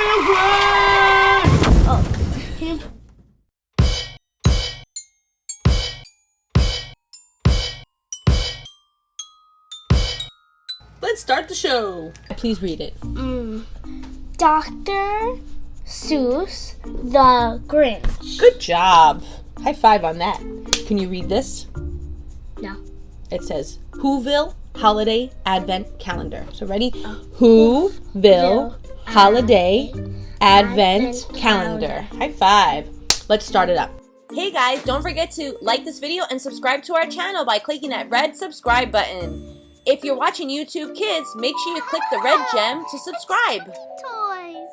fireworks! Let's start the show. Please read it. Dr. Seuss, the Grinch. Good job. High five on that. Can you read this? No. It says Whoville Holiday Advent Calendar. So ready? Whoville Holiday Advent Calendar. High five. Let's start it up. Hey guys, don't forget to like this video and subscribe to our channel by clicking that red subscribe button. If you're watching YouTube Kids, make sure you click the red gem to subscribe. Toys.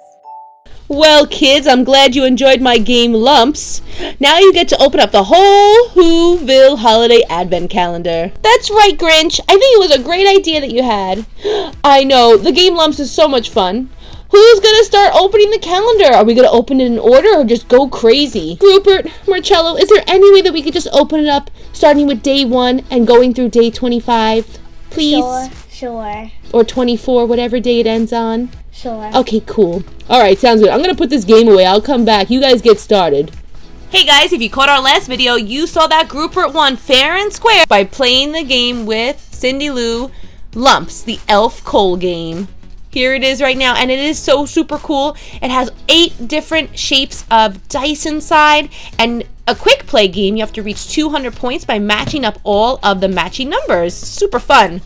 Well, kids, I'm glad you enjoyed my game Lumps. Now you get to open up the whole Whoville Holiday Advent Calendar. That's right, Grinch. I think it was a great idea that you had. I know, the game Lumps is so much fun. Who's gonna start opening the calendar? Are we gonna open it in order or just go crazy? Rupert, Marcello, is there any way that we could just open it up, starting with day 1 and going through day 25? Please? Sure. Or 24, whatever day it ends on. Sure. Okay, cool. Alright, sounds good. I'm gonna put this game away. I'll come back. You guys get started. Hey guys, if you caught our last video, you saw that Rupert won fair and square by playing the game with Cindy Lou Lumps, the elf coal game. Here it is right now, and it is so super cool. It has 8 different shapes of dice inside, and a quick play game. You have to reach 200 points by matching up all of the matching numbers. Super fun.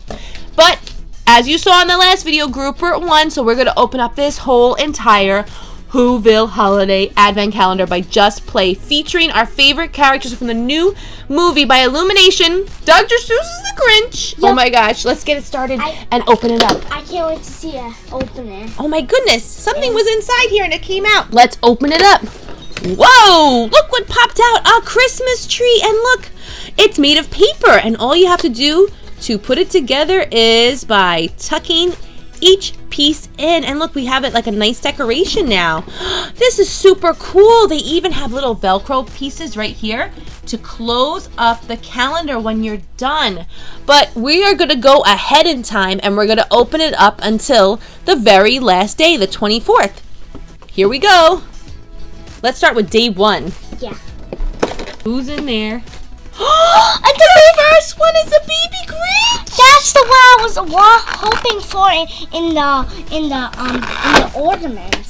But as you saw in the last video, Rupert won, so we're going to open up this whole entire Whoville Holiday Advent Calendar by Just Play, featuring our favorite characters from the new movie by Illumination, Dr. Seuss's The Grinch. Yep. Oh my gosh, let's get it started and open it up. I can't wait to see it. Open it. Oh my goodness, something was inside here and it came out. Let's open it up. Whoa, look what popped out, a Christmas tree, and look, it's made of paper, and all you have to do to put it together is by tucking each piece in, and look, we have it like a nice decoration now. This is super cool. They even have little Velcro pieces right here to close up the calendar when you're done. But we are going to go ahead in time and we're going to open it up until the very last day, the 24th. Here we go. Let's start with day 1. Yeah. Who's in there? And the first one is a baby Grinch. That's the one I was hoping for in the ornaments.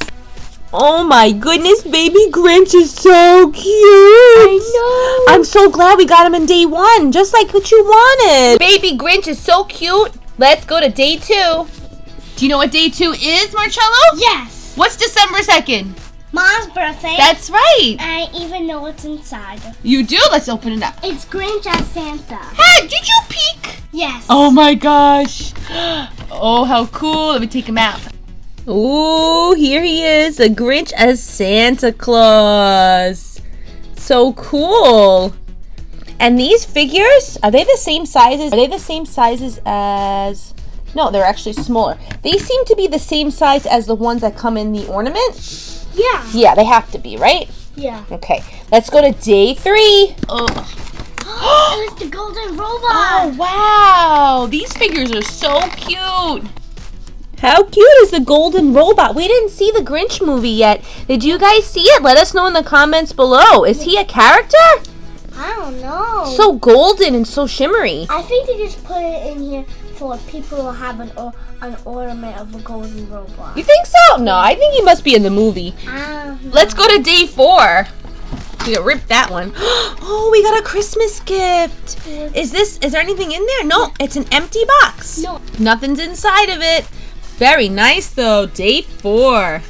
Oh my goodness, baby Grinch is so cute. I know. I'm so glad we got him in day 1, just like what you wanted. Baby Grinch is so cute. Let's go to day 2. Do you know what day 2 is, Marcello? Yes. What's December 2nd? Mom's birthday. That's right. I even know what's inside. You do? Let's open it up. It's Grinch as Santa. Hey, did you peek? Yes. Oh my gosh. Oh, how cool. Let me take him out. Ooh, here he is, the Grinch as Santa Claus. So cool. And these figures, are they the same sizes? As... No, they're actually smaller. They seem to be the same size as the ones that come in the ornament. Yeah. Yeah, they have to be, right? Yeah. Okay, let's go to day 3. Oh, it's the golden robot. Oh, wow. These figures are so cute. How cute is the golden robot? We didn't see the Grinch movie yet. Did you guys see it? Let us know in the comments below. Is he a character? I don't know. So golden and so shimmery. I think they just put it in here for people who have an ornament of a golden robot. You think so? No, I think he must be in the movie. Let's go to day 4. We got ripped that one. Oh, we got a Christmas gift. Is there anything in there? No, it's an empty box. No. Nothing's inside of it. Very nice though. Day 4.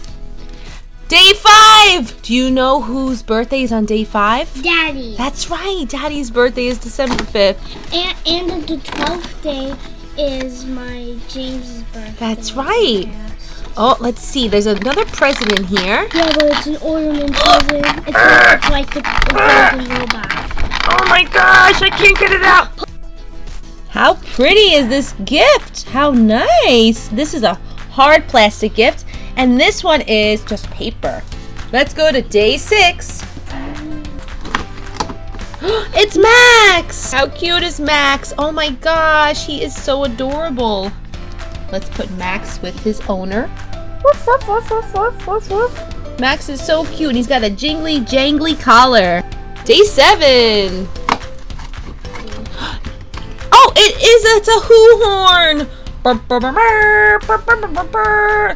Day 5. Do you know whose birthday is on day 5? Daddy. That's right. Daddy's birthday is December 5th. And the 12th day is my James's birthday. That's right. Yeah. Oh, let's see. There's another present in here. Yeah, but it's an ornament present. It's like the golden robot. Oh my gosh, I can't get it out. How pretty is this gift? How nice. This is a hard plastic gift, and this one is just paper. Let's go to day 6. It's Max! How cute is Max? Oh my gosh, he is so adorable. Let's put Max with his owner. Max is so cute. And he's got a jingly jangly collar. Day 7. Oh, it's a hoo horn.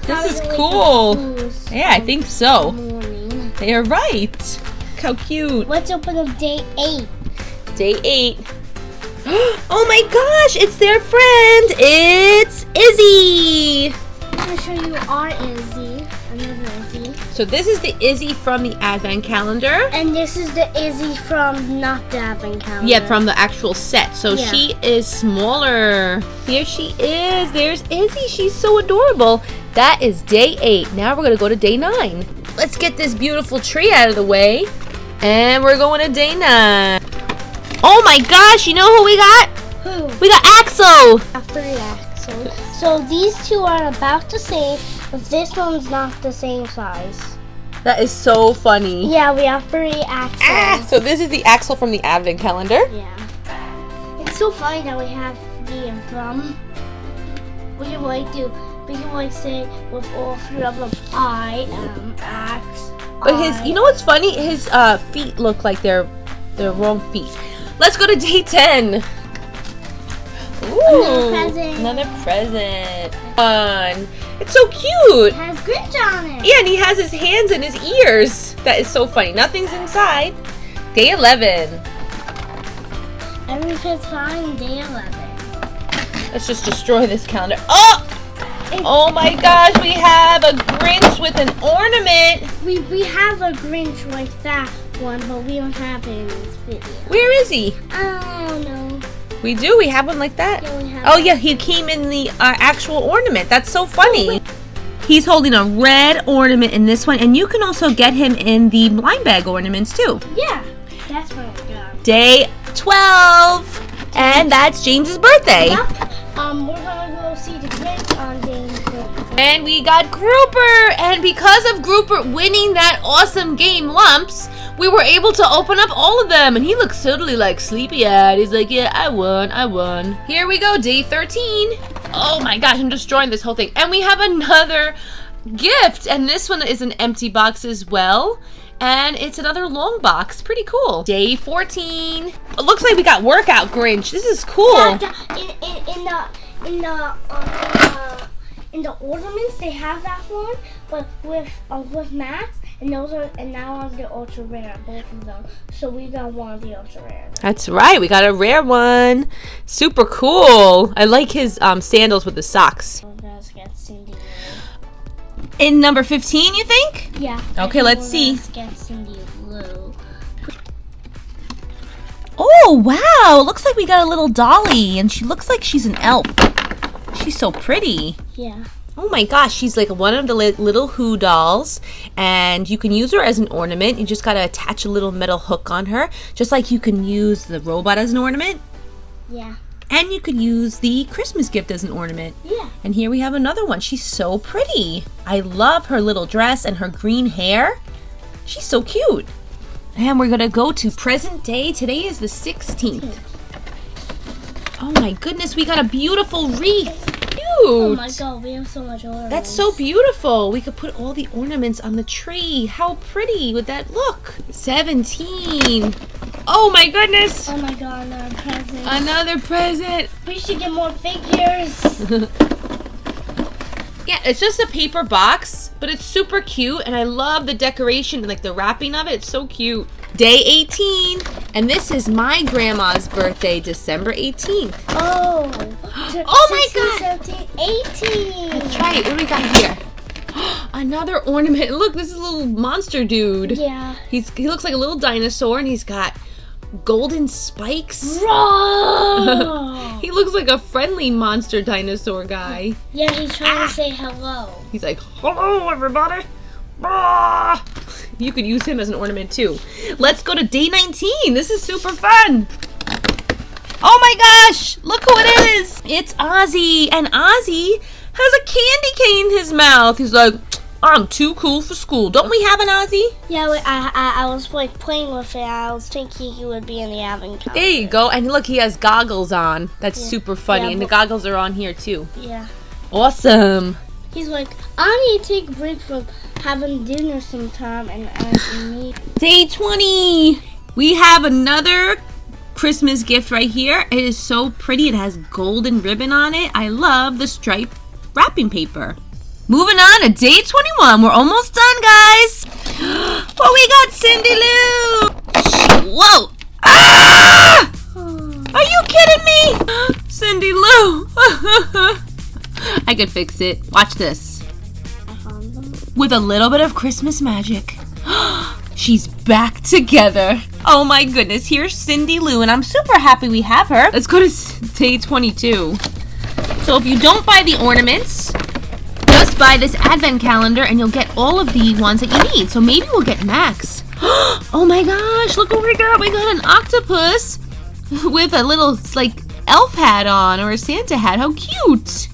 This is cool. Yeah, I think so. You're right. How cute. Let's open up day 8. Day 8. Oh my gosh, it's their friend. It's Izzy. I'm going to show you our Izzy. Another Izzy. So this is the Izzy from the Advent calendar. And this is the Izzy from not the Advent calendar. Yeah, from the actual set. So she is smaller. Here she is. There's Izzy. She's so adorable. That is day 8. Now we're going to go to day 9. Let's get this beautiful tree out of the way. And we're going to day 9. Oh my gosh, you know who we got? Who? We got Axel. 3 Axel. So these two are about the same, but this one's not the same size. That is so funny. Yeah, we have 3 Axel. So this is the Axel from the Advent calendar. Yeah. It's so funny that we have 3 of them. We can say with all 3 of them, I am Ax. But you know what's funny? His feet look like they're wrong feet. Let's go to day 10. Ooh, another present. Fun. It's so cute. It has Grinch on it. Yeah, and he has his hands in his ears. That is so funny. Nothing's inside. Day 11. Everything's fine. Day 11. Let's just destroy this calendar. Oh my gosh, we have a Grinch with an ornament. We have a Grinch like that one, but we don't have it in this video. Where is he? I don't know. We do? We have one like that? Yeah, we have Oh yeah, he came in the actual ornament. That's so funny. He's holding a red ornament in this one, and you can also get him in the blind bag ornaments too. Yeah, that's what we got. Day 12, and that's James's birthday. Yep. We're gonna go see the Grinch on day 12. And we got Grouper, and because of Grouper winning that awesome game Lumps, we were able to open up all of them, and he looks totally like sleepy-eyed. He's like, yeah, I won. Here we go, day 13. Oh my gosh, I'm destroying this whole thing. And we have another gift, and this one is an empty box as well. And it's another long box. Pretty cool. Day 14. It looks like we got Workout Grinch. This is cool. In the ornaments, they have that one, but with Max, and that one's the ultra rare, both of them. So we got one of the ultra rare. That's right. We got a rare one. Super cool. I like his sandals with the socks. In number 15, you think? Yeah. Okay, let's see. Blue. Oh, wow. It looks like we got a little dolly, and she looks like she's an elf. She's so pretty. Yeah. Oh my gosh, she's like one of the little Who dolls, and you can use her as an ornament. You just gotta attach a little metal hook on her, just like you can use the robot as an ornament. Yeah. And you could use the Christmas gift as an ornament. Yeah. And here we have another one. She's so pretty. I love her little dress and her green hair. She's so cute. And we're gonna go to present day. Today is the 16th. Oh my goodness, we got a beautiful wreath. Cute. Oh my god, we have so much ornaments. That's so beautiful. We could put all the ornaments on the tree. How pretty would that look? 17. Oh my goodness. Oh my god, another present. Another present. We should get more figures. Yeah, it's just a paper box, but it's super cute, and I love the decoration and like the wrapping of it. It's so cute. Day 18, and this is my grandma's birthday, December 18th. Oh. Oh my god. 17, 18. That's right. What do we got here? Another ornament. Look, this is a little monster dude. Yeah. He looks like a little dinosaur, and he's got golden spikes. He looks like a friendly monster dinosaur guy. Yeah, he's trying to say hello. He's like, hello, everybody. You could use him as an ornament, too. Let's go to day 19. This is super fun. Oh, my gosh. Look who it is. It's Ozzy. And Ozzy has a candy cane in his mouth. He's like, I'm too cool for school. Don't we have an Ozzy? Yeah, I was like playing with it. I was thinking he would be in the Advent calendar. There you go. And look, he has goggles on. That's super funny. Yeah, and the goggles are on here, too. Yeah. Awesome. He's like, I need to take a break from having dinner sometime, and I need. Day 20. We have another Christmas gift right here. It is so pretty. It has golden ribbon on it. I love the striped wrapping paper. Moving on to day 21. We're almost done, guys. Oh, we got Cindy Lou. Whoa. Ah! Are you kidding me? Cindy Lou. I could fix it. Watch this. With a little bit of Christmas magic. She's back together. Oh my goodness, here's Cindy Lou, and I'm super happy we have her. Let's go to day 22. So if you don't buy the ornaments, just buy this advent calendar and you'll get all of the ones that you need. So maybe we'll get Max. Oh my gosh, look what we got. We got an octopus with a little, like, elf hat on or a Santa hat. How cute.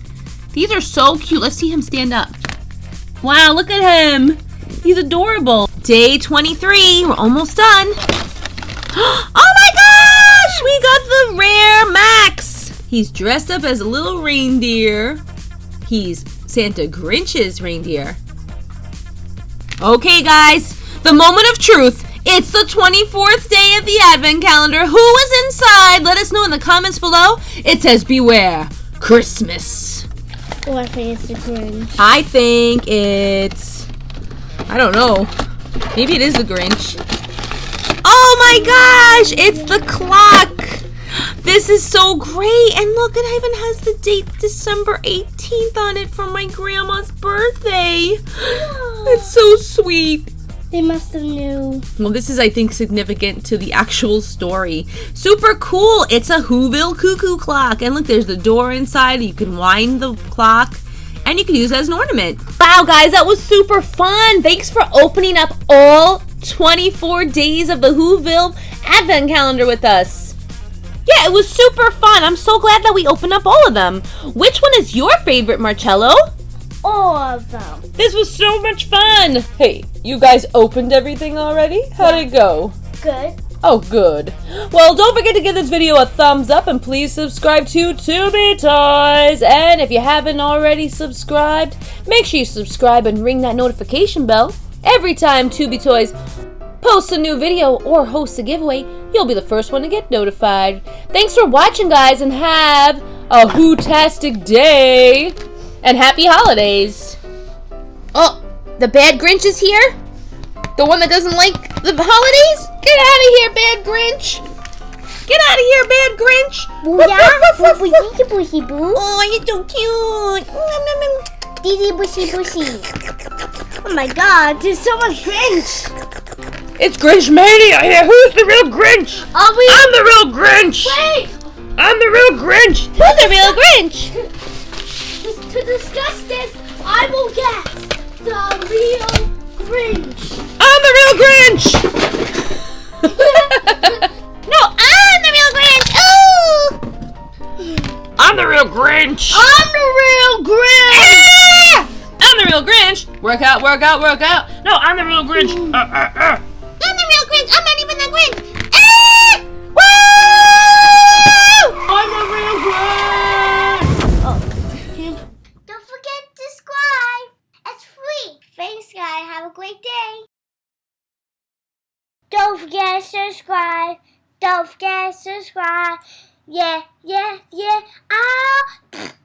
These are so cute. Let's see him stand up. Wow, look at him. He's adorable. Day 23. We're almost done. Oh my gosh! We got the rare Max. He's dressed up as a little reindeer. He's Santa Grinch's reindeer. Okay, guys. The moment of truth. It's the 24th day of the Advent calendar. Who is inside? Let us know in the comments below. It says beware. Christmas. Oh, I think it's the Grinch. I think it's... I don't know. Maybe it is the Grinch. Oh my gosh! It's the clock! This is so great! And look, it even has the date December 18th on it from my grandma's birthday. It's so sweet. They must have knew. Well, this is, I think, significant to the actual story. Super cool! It's a Whoville cuckoo clock. And look, there's the door inside. You can wind the clock. And you can use it as an ornament. Wow, guys, that was super fun. Thanks for opening up all 24 days of the Whoville Advent calendar with us. Yeah, it was super fun. I'm so glad that we opened up all of them. Which one is your favorite, Marcello? All of them. This was so much fun. Hey, you guys opened everything already? How'd it go? Good. Oh, good. Well, don't forget to give this video a thumbs up and please subscribe to Tubi Toys. And if you haven't already subscribed, make sure you subscribe and ring that notification bell. Every time Tubi Toys posts a new video or hosts a giveaway, you'll be the first one to get notified. Thanks for watching, guys, and have a hoo-tastic day. And happy holidays. Oh, the bad Grinch is here? The one that doesn't like the holidays? Get out of here, bad Grinch. Get out of here, bad Grinch. Yeah, bushy boo. Oh, you're so cute. Dee bushy bushy. Oh my god, there's so much Grinch. It's Grinch Mania here. Who's the real Grinch? Are we? I'm the real Grinch. Wait. I'm the real Grinch. Who's the real Grinch? To discuss this, I will get the real Grinch. I'm the real Grinch. No, I'm the real Grinch. Oh. I'm the real Grinch. I'm the real Grinch. Ah! I'm the real Grinch. Work out, work out, work out. No, I'm the real Grinch. I'm the real Grinch. I'm not even the Grinch. Ah! Woo! I'm the real Grinch. Oh. Don't forget to subscribe. It's free. Thanks, guys. Have a great day. Don't forget to subscribe. Don't forget to subscribe. Yeah, yeah, yeah. Ah.